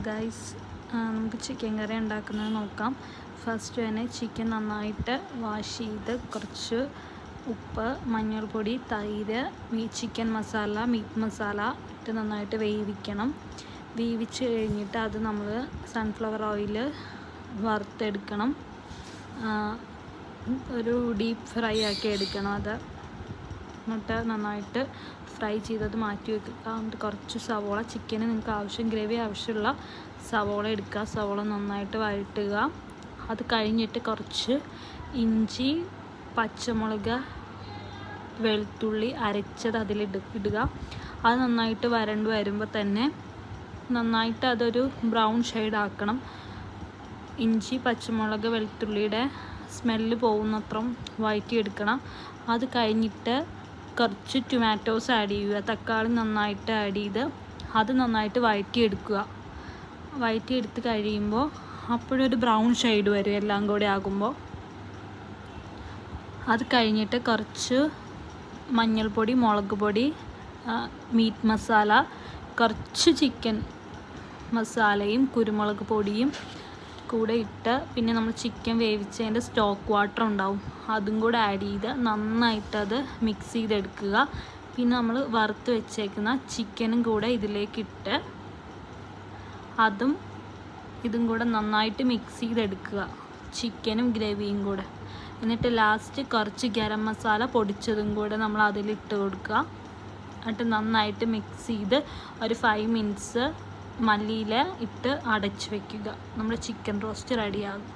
Guys, നമുക്ക് chicken കറി ഉണ്ടാക്കുന്നത് നോക്കാം. ഫസ്റ്റ് തന്നെ ചിക്കൻ നന്നായിട്ട് വാഷ് ചെയ്ത് കുറച്ച് ഉപ്പ്, മഞ്ഞൾപ്പൊടി, തൈര്, ചിക്കൻ മസാല, മീറ്റ് മസാല ഇട്ട് നന്നായിട്ട് വേവിക്കണം. വേവിച്ച് കഴിഞ്ഞിട്ട് അത് നമ്മൾ സൺഫ്ലവർ ഓയിൽ വറുത്തെടുക്കണം. ഒരു ഡീപ്പ് ഫ്രൈ ആക്കി എടുക്കണം. അത് എന്നിട്ട് നന്നായിട്ട് ഫ്രൈ ചെയ്തത് മാറ്റി വെക്കുക. എന്നിട്ട് കുറച്ച് സവോള, ചിക്കന് നിങ്ങൾക്ക് ഗ്രേവി ആവശ്യമുള്ള സവോള എടുക്കുക. സവോള നന്നായിട്ട് വഴറ്റുക. അത് കഴിഞ്ഞിട്ട് കുറച്ച് ഇഞ്ചി, പച്ചമുളക്, വെളുത്തുള്ളി അരച്ചത് അതിലിടുക. അത് നന്നായിട്ട് വരണ്ട് വരുമ്പോൾ തന്നെ നന്നായിട്ട് അതൊരു ബ്രൗൺ ഷെയ്ഡ് ആക്കണം. ഇഞ്ചി, പച്ചമുളക്, വെളുത്തുള്ളിയുടെ സ്മെല്ല് പോകുന്നത്രയും വഴറ്റിയെടുക്കണം. അത് കഴിഞ്ഞിട്ട് കുറച്ച് ടൊമാറ്റോസ് ആഡ് ചെയ്യുക. തക്കാളി നന്നായിട്ട് ആഡ് ചെയ്ത് അത് നന്നായിട്ട് വഴറ്റിയെടുക്കുക. വഴറ്റിയെടുത്ത് കഴിയുമ്പോൾ അപ്പോഴൊരു ബ്രൗൺ ഷെയ്ഡ് വരും എല്ലാം കൂടെ ആകുമ്പോൾ. അത് കഴിഞ്ഞിട്ട് കുറച്ച് മഞ്ഞൾപ്പൊടി, മുളക് പൊടി, മീറ്റ് മസാല, കുറച്ച് ചിക്കൻ മസാലയും കുരുമുളക് പൊടിയും കൂടെ ഇട്ട്, പിന്നെ നമ്മൾ ചിക്കൻ വേവിച്ചതിൻ്റെ സ്റ്റോക്ക് വാട്ടർ ഉണ്ടാവും, അതും കൂടെ ആഡ് ചെയ്ത് നന്നായിട്ട് അത് മിക്സ് ചെയ്തെടുക്കുക. പിന്നെ നമ്മൾ വറുത്ത് വെച്ചേക്കുന്ന ചിക്കനും കൂടെ ഇതിലേക്കിട്ട് ഇതും കൂടെ നന്നായിട്ട് മിക്സ് ചെയ്തെടുക്കുക, ചിക്കനും ഗ്രേവിയും കൂടെ. എന്നിട്ട് ലാസ്റ്റ് കുറച്ച് ഗരം മസാല പൊടിച്ചതും കൂടെ നമ്മൾ അതിലിട്ട് കൊടുക്കുക. എന്നിട്ട് നന്നായിട്ട് മിക്സ് ചെയ്ത് ഒരു 5 മിനിറ്റ്സ് മല്ലിയില ഇട്ട് അടച്ച് വയ്ക്കുക. നമ്മുടെ ചിക്കൻ റോസ്റ്റ് റെഡിയാകും.